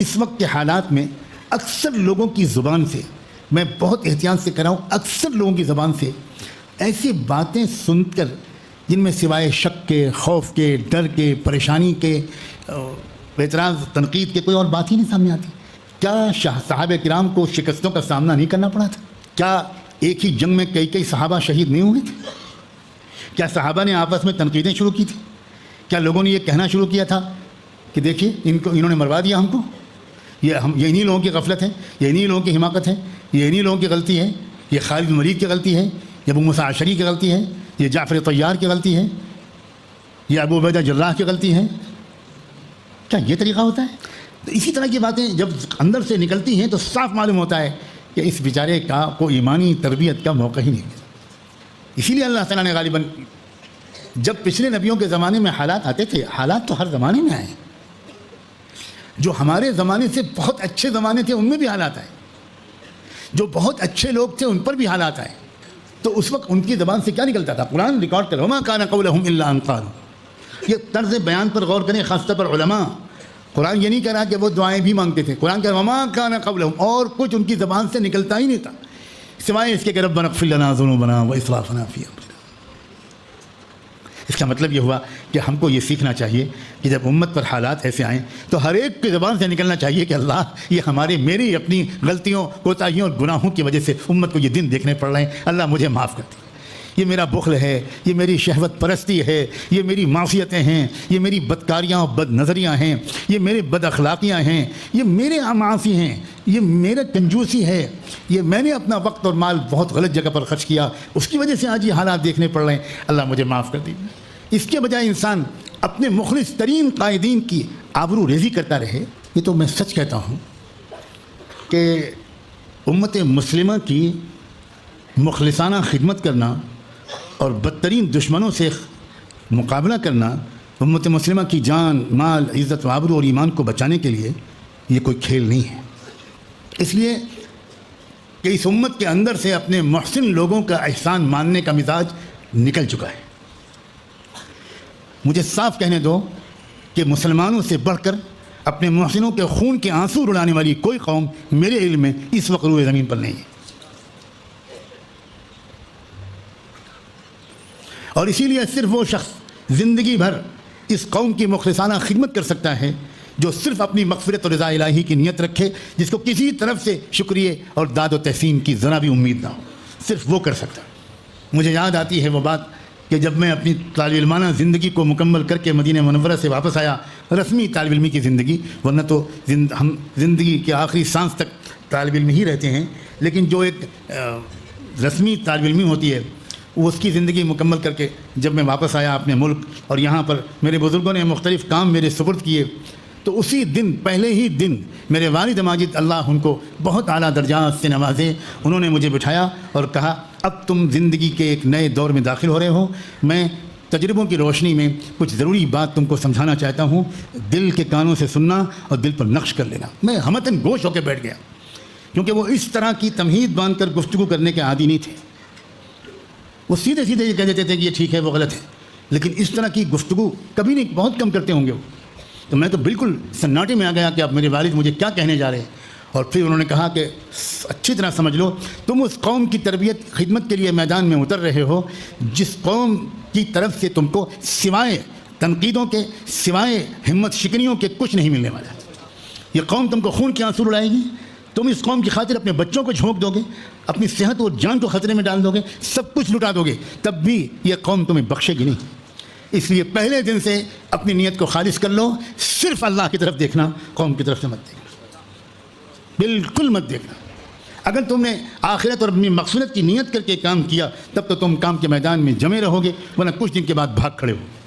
اس وقت کے حالات میں اکثر لوگوں کی زبان سے، میں بہت احتیاط سے کر رہا ہوں، اکثر لوگوں کی زبان سے ایسی باتیں سن کر جن میں سوائے شک کے، خوف کے، ڈر کے، پریشانی کے، اعتراض تنقید کے کوئی اور بات ہی نہیں سامنے آتی۔ کیا صحابہ کرام کو شکستوں کا سامنا نہیں کرنا پڑا تھا؟ کیا ایک ہی جنگ میں کئی صحابہ شہید نہیں ہوئے تھے؟ کیا صحابہ نے آپس میں تنقیدیں شروع کی تھیں؟ کیا لوگوں نے یہ کہنا شروع کیا تھا کہ دیکھیے انہوں نے مروا دیا ہم کو، یہ انہی لوگوں کی غفلت ہے، یہ انہی لوگوں کی حماقت ہے، یہ انہی لوگوں کی غلطی ہے، یہ خالد بن ولید کی غلطی ہے، یہ ابو موسیٰ اشعری کی غلطی ہے، یہ جعفر طیار کی غلطی ہے، یہ ابو عبیدہ جراح کی غلطی ہے؟ کیا یہ طریقہ ہوتا ہے؟ تو اسی طرح کی باتیں جب اندر سے نکلتی ہیں تو صاف معلوم ہوتا ہے کہ اس بیچارے کو ایمانی تربیت کا موقع ہی نہیں ملا۔ اسی لیے اللہ تعالیٰ نے غالباً جب پچھلے نبیوں کے زمانے میں حالات آتے تھے، حالات تو ہر زمانے میں آئے ہیں، جو ہمارے زمانے سے بہت اچھے زمانے تھے ان میں بھی حالات آئے، جو بہت اچھے لوگ تھے ان پر بھی حالات آئے، تو اس وقت ان کی زبان سے کیا نکلتا تھا؟ قرآن ریکارڈ کرو، وما کان قولہم الا ان قالوا۔ یہ طرز بیان پر غور کریں، خاص طور پر علماء۔ قرآن یہ نہیں کہہ رہا کہ وہ دعائیں بھی مانگتے تھے، قرآن کہہ رہا وما کان قولہم، اور کچھ ان کی زبان سے نکلتا ہی نہیں تھا سوائے اس کے کہ ربنا اغفر لنا ذنوبنا واسرافنا فی امرنا۔ اس کا مطلب یہ ہوا کہ ہم کو یہ سیکھنا چاہیے کہ جب امت پر حالات ایسے آئیں تو ہر ایک کی زبان سے نکلنا چاہیے کہ اللہ یہ میری اپنی غلطیوں، کوتاہیوں اور گناہوں کی وجہ سے امت کو یہ دن دیکھنے پڑ رہے ہیں، اللہ مجھے معاف کر دے۔ یہ میرا بخل ہے، یہ میری شہوت پرستی ہے، یہ میری معصیتیں ہیں، یہ میری بدکاریاں اور بد نظریاں ہیں، یہ میرے بد اخلاقیاں ہیں، یہ میرے معاصی ہیں، یہ میرا کنجوسی ہے، یہ میں نے اپنا وقت اور مال بہت غلط جگہ پر خرچ کیا، اس کی وجہ سے آج یہ حالات دیکھنے پڑ رہے ہیں، اللہ مجھے معاف کر دیجیے۔ اس کے بجائے انسان اپنے مخلص ترین قائدین کی آبرو ریزی کرتا رہے۔ یہ تو میں سچ کہتا ہوں کہ امت مسلمہ کی مخلصانہ خدمت کرنا اور بدترین دشمنوں سے مقابلہ کرنا امت مسلمہ کی جان، مال، عزت و آبرو اور ایمان کو بچانے کے لیے یہ کوئی کھیل نہیں ہے۔ اس لیے کہ اس امت کے اندر سے اپنے محسن لوگوں کا احسان ماننے کا مزاج نکل چکا ہے۔ مجھے صاف کہنے دو کہ مسلمانوں سے بڑھ کر اپنے محسنوں کے خون کے آنسو رلانے والی کوئی قوم میرے علم میں اس وقت روئے زمین پر نہیں ہے۔ اور اسی لیے صرف وہ شخص زندگی بھر اس قوم کی مخلصانہ خدمت کر سکتا ہے جو صرف اپنی مغفرت اور رضا الہی کی نیت رکھے، جس کو کسی طرف سے شکریہ اور داد و تحسین کی ذرا بھی امید نہ ہو، صرف وہ کر سکتا ہے۔ مجھے یاد آتی ہے وہ بات کہ جب میں اپنی طالب علمانہ زندگی کو مکمل کر کے مدینہ منورہ سے واپس آیا، رسمی طالب علمی کی زندگی، ورنہ تو ہم زندگی کے آخری سانس تک طالب علم ہی رہتے ہیں، لیکن جو ایک رسمی طالب علمی ہوتی ہے وہ اس کی زندگی مکمل کر کے جب میں واپس آیا اپنے ملک، اور یہاں پر میرے بزرگوں نے مختلف کام میرے سپرد کیے، تو اسی دن، پہلے ہی دن، میرے والد ماجد اللہ ان کو بہت اعلیٰ درجات سے نوازے، انہوں نے مجھے بٹھایا اور کہا اب تم زندگی کے ایک نئے دور میں داخل ہو رہے ہو، میں تجربوں کی روشنی میں کچھ ضروری بات تم کو سمجھانا چاہتا ہوں، دل کے کانوں سے سننا اور دل پر نقش کر لینا۔ میں ہمتاً گوش ہو کے بیٹھ گیا، کیونکہ وہ اس طرح کی تمہید باندھ کر گفتگو کرنے کے عادی نہیں تھے۔ وہ سیدھے سیدھے یہ کہہ دیتے تھے کہ یہ ٹھیک ہے، وہ غلط ہے، لیکن اس طرح کی گفتگو کبھی نہیں، بہت کم کرتے ہوں گے وہ۔ تو میں تو بالکل سناٹے میں آ گیا کہ اب میرے والد مجھے کیا کہنے جا رہے ہیں، اور پھر انہوں نے کہا کہ اچھی طرح سمجھ لو، تم اس قوم کی تربیت خدمت کے لیے میدان میں اتر رہے ہو جس قوم کی طرف سے تم کو سوائے تنقیدوں کے، سوائے ہمت شکنیوں کے کچھ نہیں ملنے والا۔ یہ قوم تم کو خون کے آنسو رلائے گی، تم اس قوم کی خاطر اپنے بچوں کو جھونک دو گے، اپنی صحت اور جان کو خطرے میں ڈال دو گے، سب کچھ لٹا دو گے، تب بھی یہ قوم تمہیں بخشے گی نہیں۔ اس لیے پہلے دن سے اپنی نیت کو خالص کر لو، صرف اللہ کی طرف دیکھنا، قوم کی طرف سے مت دیکھنا، بالکل مت دیکھنا۔ اگر تم نے آخرت اور اپنی مغفرت کی نیت کر کے کام کیا تب تو تم کام کے میدان میں جمے رہو گے، ورنہ کچھ دن کے بعد بھاگ کھڑے ہو۔